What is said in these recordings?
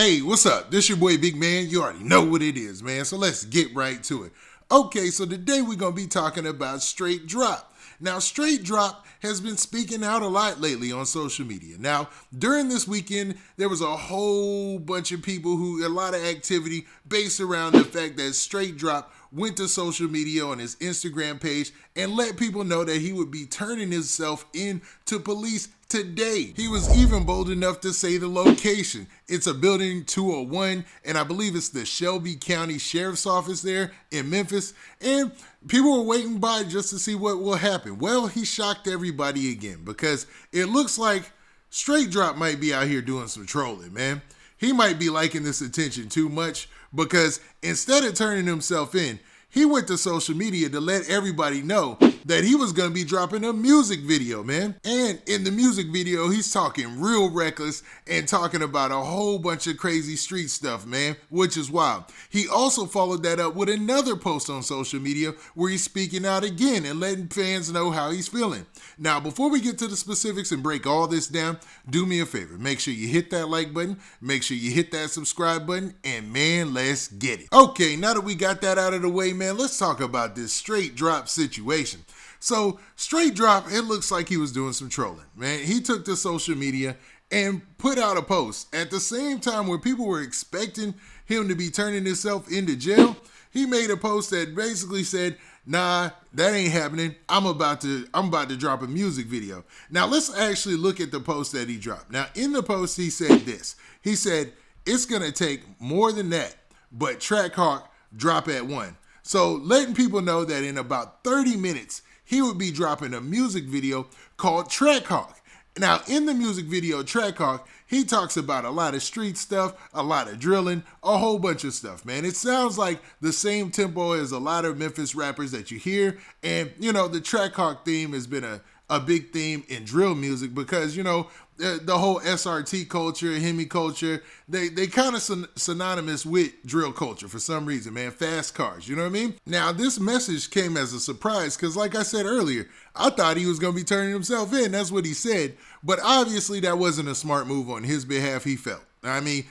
Hey, what's up? This your boy Big Man. You already know what it is, man. So let's get right to it. Okay, so today we're going to be talking about Straight Dropp. Now, Straight Dropp has been speaking out a lot lately on social media. Now, during this weekend, there was a whole bunch of people a lot of activity based around the fact that Straight Dropp went to social media on his Instagram page and let people know that he would be turning himself in to police today. He was even bold enough to say the location. It's a building 201, and I believe it's the Shelby County Sheriff's Office there in Memphis. And people were waiting by just to see what will happen. Well, he shocked everybody again because it looks like Straight Dropp might be out here doing some trolling, man. He might be liking this attention too much because instead of turning himself in, he went to social media to let everybody know that he was going to be dropping a music video, man. And in the music video, he's talking real reckless and talking about a whole bunch of crazy street stuff, man, which is wild. He also followed that up with another post on social media where he's speaking out again and letting fans know how he's feeling. Now, before we get to the specifics and break all this down, do me a favor. Make sure you hit that like button, make sure you hit that subscribe button, and man, let's get it. Okay, now that we got that out of the way, man, let's talk about this Straight Dropp situation. So, Straight Dropp, it looks like he was doing some trolling, man. He took to social media and put out a post at the same time where people were expecting him to be turning himself into jail. He made a post that basically said, nah, that ain't happening. I'm about to drop a music video. Now, let's actually look at the post that he dropped. Now, in the post, he said this. He said, it's going to take more than that, but Trackhawk drop at 1. So letting people know that in about 30 minutes, he would be dropping a music video called Trackhawk. Now, in the music video, Trackhawk, he talks about a lot of street stuff, a lot of drilling, a whole bunch of stuff, man. It sounds like the same tempo as a lot of Memphis rappers that you hear. And, you know, the Trackhawk theme has been a big theme in drill music because, you know, the whole SRT culture, Hemi culture, they kind of synonymous with drill culture for some reason, man. Fast cars, you know what I mean? Now, this message came as a surprise because, like I said earlier, I thought he was going to be turning himself in. That's what he said. But obviously, that wasn't a smart move on his behalf, he felt. I mean,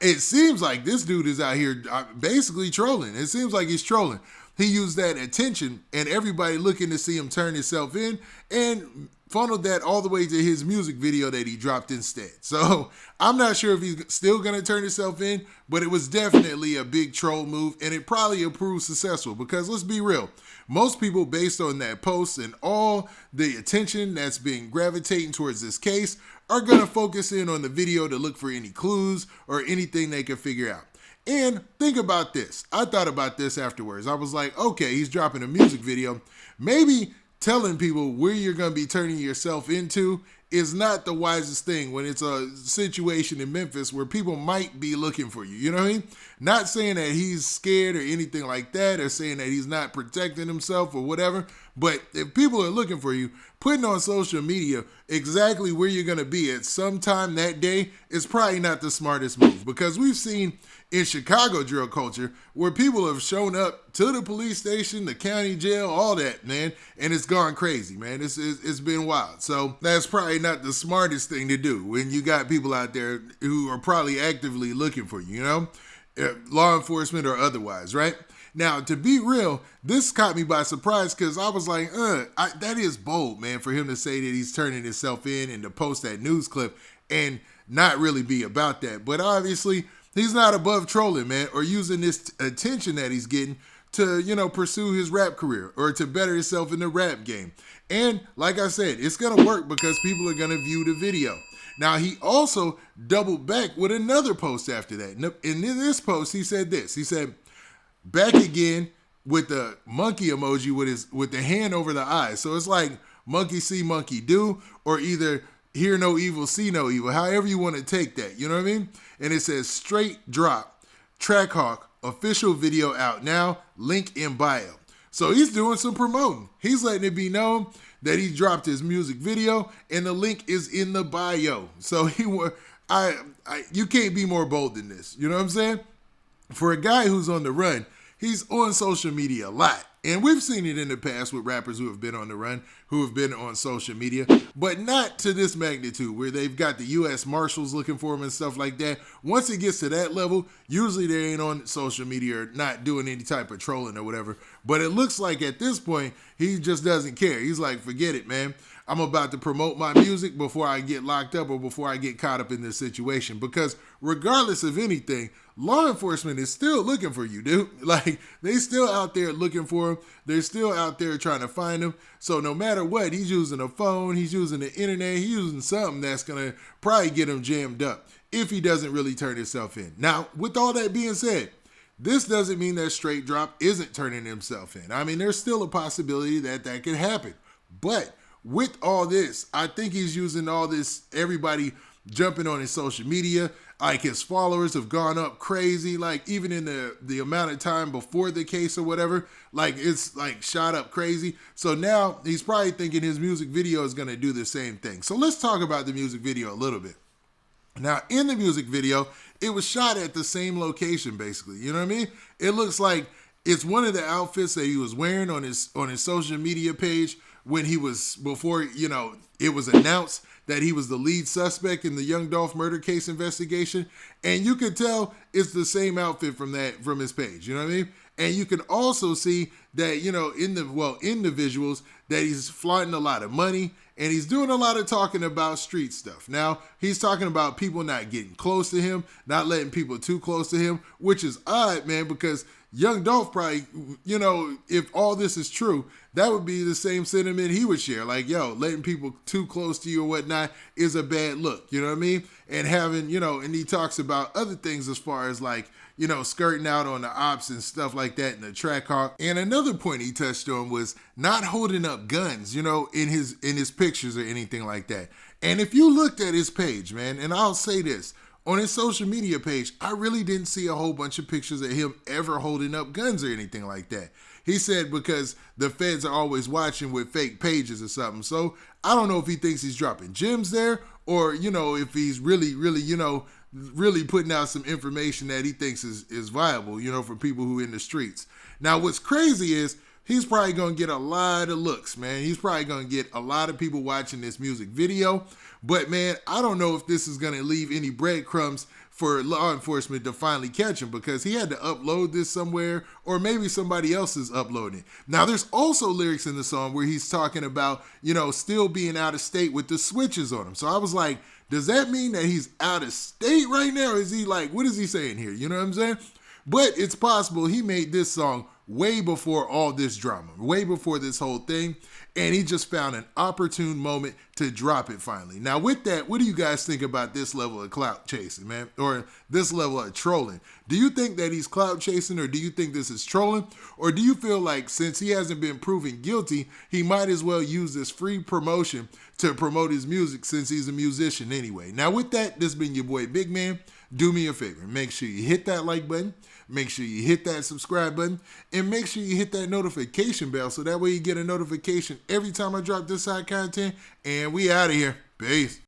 it seems like this dude is out here basically trolling. It seems like he's trolling. He used that attention and everybody looking to see him turn himself in and funneled that all the way to his music video that he dropped instead. So I'm not sure if he's still going to turn himself in, but it was definitely a big troll move and it probably proved successful because let's be real. Most people, based on that post and all the attention that's been gravitating towards this case, are going to focus in on the video to look for any clues or anything they can figure out. And think about this. I thought about this afterwards. I was like, okay, he's dropping a music video. Maybe telling people where you're going to be turning yourself into is not the wisest thing when it's a situation in Memphis where people might be looking for you. You know what I mean? Not saying that he's scared or anything like that or saying that he's not protecting himself or whatever. But if people are looking for you, putting on social media exactly where you're going to be at some time that day is probably not the smartest move because we've seen in Chicago drill culture where people have shown up to the police station, the county jail, all that, man, and it's gone crazy, man. It's been wild. So that's probably not the smartest thing to do when you got people out there who are probably actively looking for you, you know, law enforcement or otherwise, right? Now, to be real, this caught me by surprise because I was like, that is bold, man, for him to say that he's turning himself in and to post that news clip and not really be about that. But obviously, he's not above trolling, man, or using this attention that he's getting to, you know, pursue his rap career or to better himself in the rap game. And like I said, it's going to work because people are going to view the video. Now, he also doubled back with another post after that. And in this post, he said this. He said, back again with the monkey emoji with the hand over the eyes. So it's like monkey see, monkey do, or either hear no evil, see no evil, however you want to take that. You know what I mean? And it says Straight Dropp, Trackhawk, official video out now, link in bio. So he's doing some promoting. He's letting it be known that he dropped his music video and the link is in the bio. So you can't be more bold than this. You know what I'm saying? For a guy who's on the run, he's on social media a lot. And we've seen it in the past with rappers who have been on the run, who have been on social media, but not to this magnitude where they've got the U.S. Marshals looking for them and stuff like that. Once it gets to that level, usually they ain't on social media or not doing any type of trolling or whatever. But it looks like at this point, he just doesn't care. He's like, forget it, man. I'm about to promote my music before I get locked up or before I get caught up in this situation. Because regardless of anything, law enforcement is still looking for you, dude. Like, they still out there looking for him. They're still out there trying to find him. So no matter what, he's using a phone, he's using the internet, he's using something that's going to probably get him jammed up if he doesn't really turn himself in. Now, with all that being said, this doesn't mean that Straight Dropp isn't turning himself in. I mean, there's still a possibility that that could happen. But with all this, I think he's using all this, everybody jumping on his social media. Like, his followers have gone up crazy. Like, even in the amount of time before the case or whatever, like, it's like shot up crazy. So now he's probably thinking his music video is going to do the same thing. So let's talk about the music video a little bit. Now, in the music video, it was shot at the same location, basically. You know what I mean? It looks like it's one of the outfits that he was wearing on his social media page when he was, before, you know, it was announced that he was the lead suspect in the Young Dolph murder case investigation. And you could tell it's the same outfit from his page, you know what I mean? And you can also see that, you know, in the visuals, that he's flaunting a lot of money and he's doing a lot of talking about street stuff. Now, he's talking about people not getting close to him, not letting people too close to him, which is odd, man, because Young Dolph probably, you know, if all this is true, that would be the same sentiment he would share. Like, yo, letting people too close to you or whatnot is a bad look, you know what I mean? And having, you know, and he talks about other things as far as like, you know, skirting out on the ops and stuff like that in the track hawk. And another point he touched on was not holding up guns, you know, in his pictures or anything like that. And if you looked at his page, man, and I'll say this, on his social media page, I really didn't see a whole bunch of pictures of him ever holding up guns or anything like that. He said because the feds are always watching with fake pages or something. So I don't know if he thinks he's dropping gems there or, you know, if he's really, you know, really putting out some information that he thinks is viable, you know, for people who are in the streets. Now, what's crazy is he's probably going to get a lot of looks, man. He's probably going to get a lot of people watching this music video. But, man, I don't know if this is going to leave any breadcrumbs for law enforcement to finally catch him because he had to upload this somewhere or maybe somebody else is uploading it. Now, there's also lyrics in the song where he's talking about, you know, still being out of state with the switches on him. So I was like, does that mean that he's out of state right now? Or is he like, what is he saying here? You know what I'm saying? But it's possible he made this song way before all this drama, way before this whole thing, and he just found an opportune moment to drop it finally. Now, with that, what do you guys think about this level of clout chasing, man? Or this level of trolling? Do you think that he's clout chasing, or do you think this is trolling? Or do you feel like since he hasn't been proven guilty, he might as well use this free promotion to promote his music since he's a musician anyway? Now, with that, this has been your boy Big Man. Do me a favor. Make sure you hit that like button. Make sure you hit that subscribe button. And make sure you hit that notification bell so that way you get a notification every time I drop this side content. And we out of here. Peace.